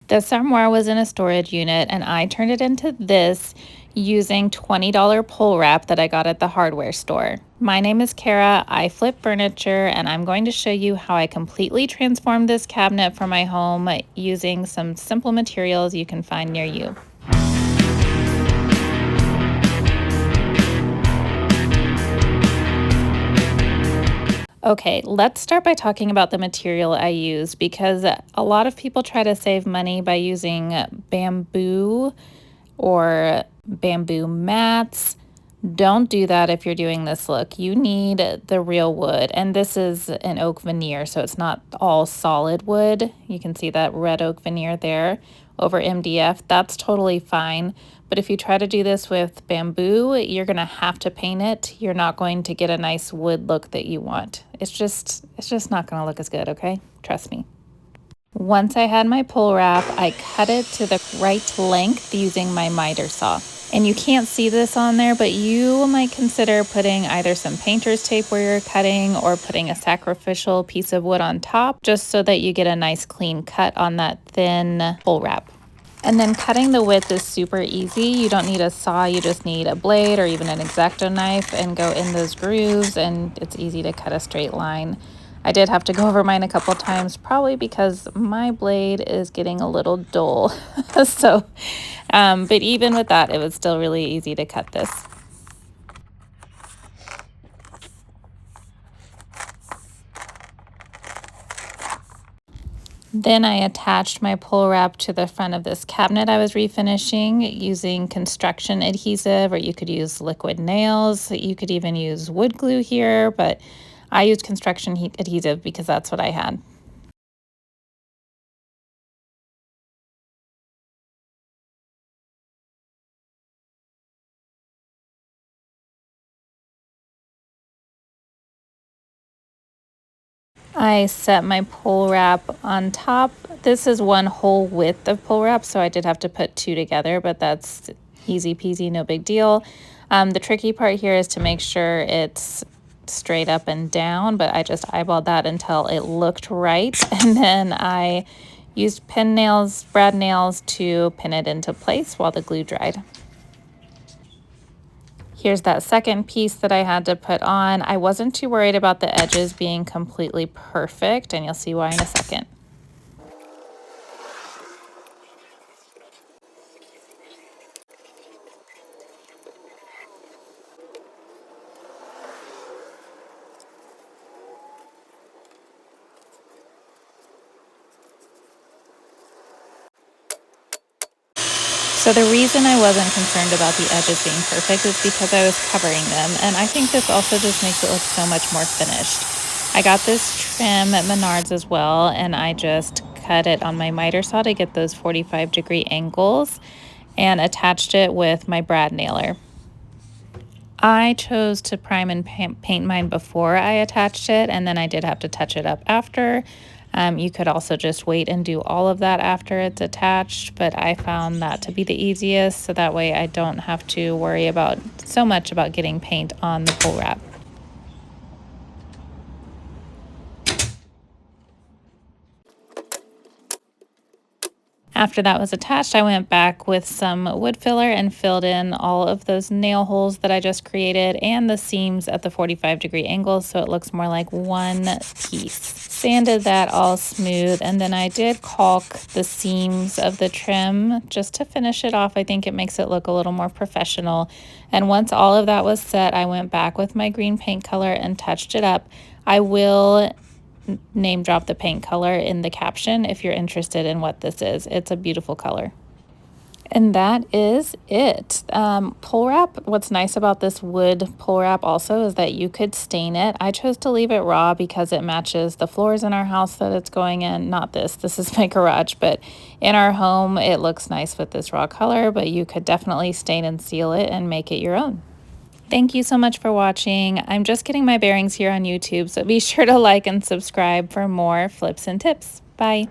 This armoire was in a storage unit and I turned it into this using $20 pole wrap that I got at the hardware store. My name is Kara, I flip furniture, and I'm going to show you how I completely transformed this cabinet for my home using some simple materials you can find near you. Okay, let's start by talking about the material I used because a lot of people try to save money by using bamboo or bamboo mats. Don't do that if you're doing this look. You need the real wood, and this is an oak veneer, so it's not all solid wood. You can see that red oak veneer there over MDF. That's totally fine. But if you try to do this with bamboo, you're gonna have to paint it. You're not going to get a nice wood look that you want. It's just not gonna look as good, okay? Trust me. Once I had my pole wrap, I cut it to the right length using my miter saw. And you can't see this on there, but you might consider putting either some painter's tape where you're cutting or putting a sacrificial piece of wood on top, just so that you get a nice clean cut on that thin pole wrap. And then cutting the width is super easy. You don't need a saw, you just need a blade or even an X-Acto knife and go in those grooves, and it's easy to cut a straight line. I did have to go over mine a couple times, probably because my blade is getting a little dull. But even with that, it was still really easy to cut this. Then I attached my pole wrap to the front of this cabinet I was refinishing using construction adhesive, or you could use liquid nails. You could even use wood glue here, but I used construction adhesive because that's what I had. I set my pole wrap on top. This is one whole width of pole wrap, so I did have to put two together, but that's easy peasy, no big deal. The tricky part here is to make sure it's straight up and down, but I just eyeballed that until it looked right. And then I used pin nails, brad nails to pin it into place while the glue dried. Here's that second piece that I had to put on. I wasn't too worried about the edges being completely perfect, and you'll see why in a second. So the reason I wasn't concerned about the edges being perfect is because I was covering them, and I think this also just makes it look so much more finished. I got this trim at Menards as well, and I just cut it on my miter saw to get those 45-degree angles and attached it with my brad nailer. I chose to prime and paint mine before I attached it, and then I did have to touch it up after. You could also just wait and do all of that after it's attached, but I found that to be the easiest, so that way I don't have to worry about so much about getting paint on the pole wrap. After that was attached, I went back with some wood filler and filled in all of those nail holes that I just created and the seams at the 45-degree angles so it looks more like one piece. Sanded that all smooth, and then I did caulk the seams of the trim just to finish it off. I think it makes it look a little more professional. And once all of that was set, I went back with my green paint color and touched it up. I will name drop the paint color in the caption if you're interested in what this is. It's a beautiful color. And that is it. Pole wrap, what's nice about this wood pole wrap also is that you could stain it. I chose to leave it raw because it matches the floors in our house that it's going in. Not this is my garage, but in our home it looks nice with this raw color, but you could definitely stain and seal it and make it your own. Thank you so much for watching. I'm just getting my bearings here on YouTube, so be sure to like and subscribe for more flips and tips. Bye.